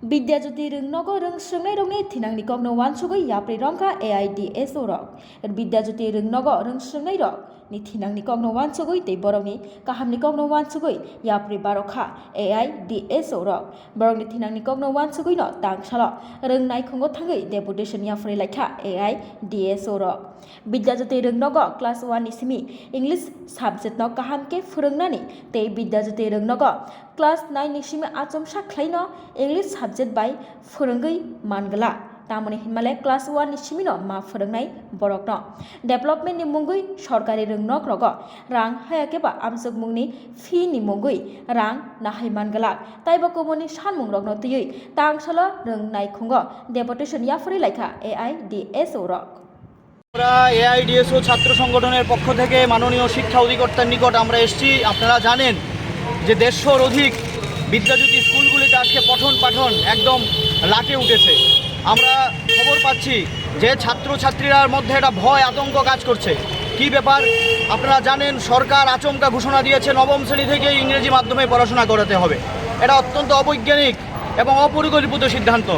Bidyajyoti rungnogo rungsrungnai rongni thinangni kogno wansugoi yapri rongka AIDSO rok. Bidyajyoti rungnogo rungsrungnai rok ni thinangni kogno wansugoi tei borokni kahamni kogno wansugoi yapri barokha AIDSO rok. Borokni thinangni kogno wansugoi no tangsalo rungnai khungo thangoi deputation yapri laikha AIDSO rok. Bidyajyoti rungnogo class 1 ni simi English subject no kahamke phurungnani tei Bidyajyoti rungnogo class 9 ni simi achomsa khlaino English subject by phurungoi mangala tamoni hinmale class 1 ni simino ma phurungnai borokno development ni mungoi sorkari rungnok rogo rang hayakeba amsuk mungni fee ni mungoi rang nahai mangala taiba komoni sanmung rokno tiyoi tangsalo rungnai khungo deputation yapri laikha AIDSO rok আমরা AIDSO ছাত্র সংগঠনের পক্ষ থেকে মাননীয় শিক্ষা অধিকর্তার নিকট আমরা এসেছি। আপনারা জানেন যে 150 অধিক বিদ্যাজ্যোতি স্কুলগুলিতে আজকে পঠন পাঠন একদম লাটে উঠেছে। আমরা খবর পাচ্ছি যে ছাত্রছাত্রীরার মধ্যে একটা ভয় আতঙ্ক কাজ করছে। কি ব্যাপার আপনারা জানেন, সরকার আচমকা ঘোষণা দিয়েছে নবম শ্রেণী থেকে ইংরেজি মাধ্যমে পড়াশোনা করাতে হবে। এটা অত্যন্ত অবৈজ্ঞানিক এবং অপরিকল্পিত সিদ্ধান্ত,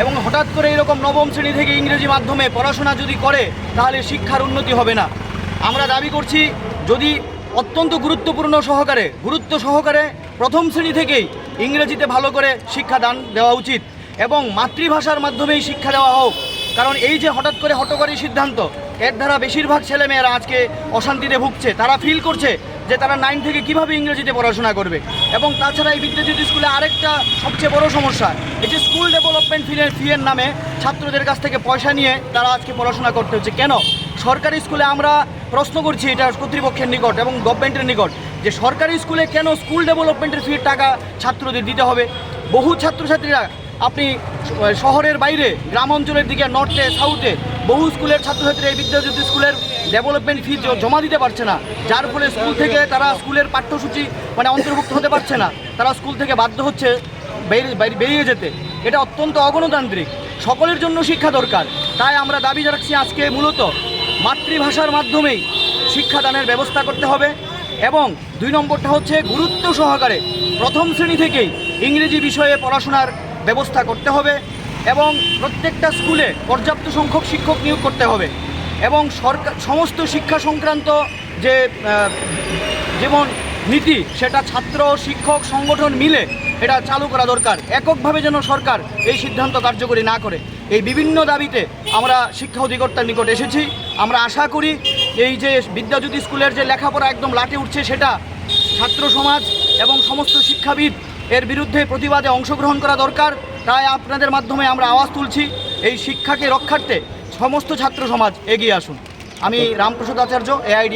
এবং হঠাৎ করে এরকম নবম শ্রেণী থেকে ইংরেজি মাধ্যমে পড়াশোনা যদি করে তাহলে শিক্ষার উন্নতি হবে না। আমরা দাবি করছি যদি অত্যন্ত গুরুত্ব সহকারে প্রথম শ্রেণী থেকেই ইংরেজিতে ভালো করে শিক্ষাদান দেওয়া উচিত এবং মাতৃভাষার মাধ্যমেই শিক্ষা দেওয়া হোক। কারণ এই যে হঠাৎ করে হঠকারী সিদ্ধান্ত, এর দ্বারা বেশিরভাগ ছেলেমেয়েরা আজকে অশান্তিতে ভুগছে। তারা ফিল করছে যে তারা 9 থেকে কিভাবে ইংরেজিতে পড়াশোনা করবে। এবং তাছাড়া এই বিদ্যাজ্যোতি স্কুলে আরেকটা সবচেয়ে বড় সমস্যা, এই যে স্কুল ডেভেলপমেন্ট ফিয়ের নামে ছাত্রদের কাছ থেকে পয়সা নিয়ে তারা আজকে পড়াশোনা করতে হচ্ছে। কেন? সরকারি স্কুলে আমরা প্রশ্ন করছি এটা কর্তৃপক্ষের নিকট এবং গভর্নমেন্টের নিকট যে সরকারি স্কুলে কেন স্কুল ডেভেলপমেন্টের ফির টাকা ছাত্রদের দিতে হবে। বহু ছাত্রছাত্রীরা আপনি শহরের বাইরে গ্রাম অঞ্চলের দিকে নর্থে সাউথে বহু স্কুলের ছাত্রছাত্রীরা এই বিদ্যাজ্যোতি স্কুলের ডেভেলপমেন্ট ফি জমা দিতে পারছে না, যার ফলে স্কুল থেকে তারা স্কুলের পাঠ্যসূচি অন্তর্ভুক্ত হতে পারছে না। তারা স্কুল থেকে বাধ্য হচ্ছে বেরিয়ে যেতে। এটা অত্যন্ত অগণতান্ত্রিক। সকলের জন্য শিক্ষা দরকার। তাই আমরা দাবি রাখছি আজকে মূলত মাতৃভাষার মাধ্যমেই শিক্ষাদানের ব্যবস্থা করতে হবে এবং 2 নম্বরটা হচ্ছে গুরুত্ব সহকারে প্রথম শ্রেণী থেকেই ইংরেজি বিষয়ে পড়াশোনার ব্যবস্থা করতে হবে এবং প্রত্যেকটা স্কুলে পর্যাপ্ত সংখ্যক শিক্ষক নিয়োগ করতে হবে এবং সরকার সমস্ত শিক্ষা সংক্রান্ত যে যেমন নীতি সেটা ছাত্র শিক্ষক সংগঠন মিলে এটা চালু করা দরকার। এককভাবে যেন সরকার এই সিদ্ধান্ত কার্যকরী না করে। এই বিভিন্ন দাবিতে আমরা শিক্ষা অধিকর্তার নিকট এসেছি। আমরা আশা করি এই যে বিদ্যাজ্যোতি স্কুলের যে লেখাপড়া একদম লাটে উঠছে সেটা ছাত্র সমাজ এবং সমস্ত শিক্ষাবিদ এর বিরুদ্ধে প্রতিবাদে অংশগ্রহণ করা দরকার। তাই আপনাদের মাধ্যমে আমরা আওয়াজ তুলছি, এই শিক্ষাকে রক্ষার্থে সমস্ত ছাত্র সমাজ এগিয়ে আসুন। আমি রামপ্রসাদ আচার্য, AIDSO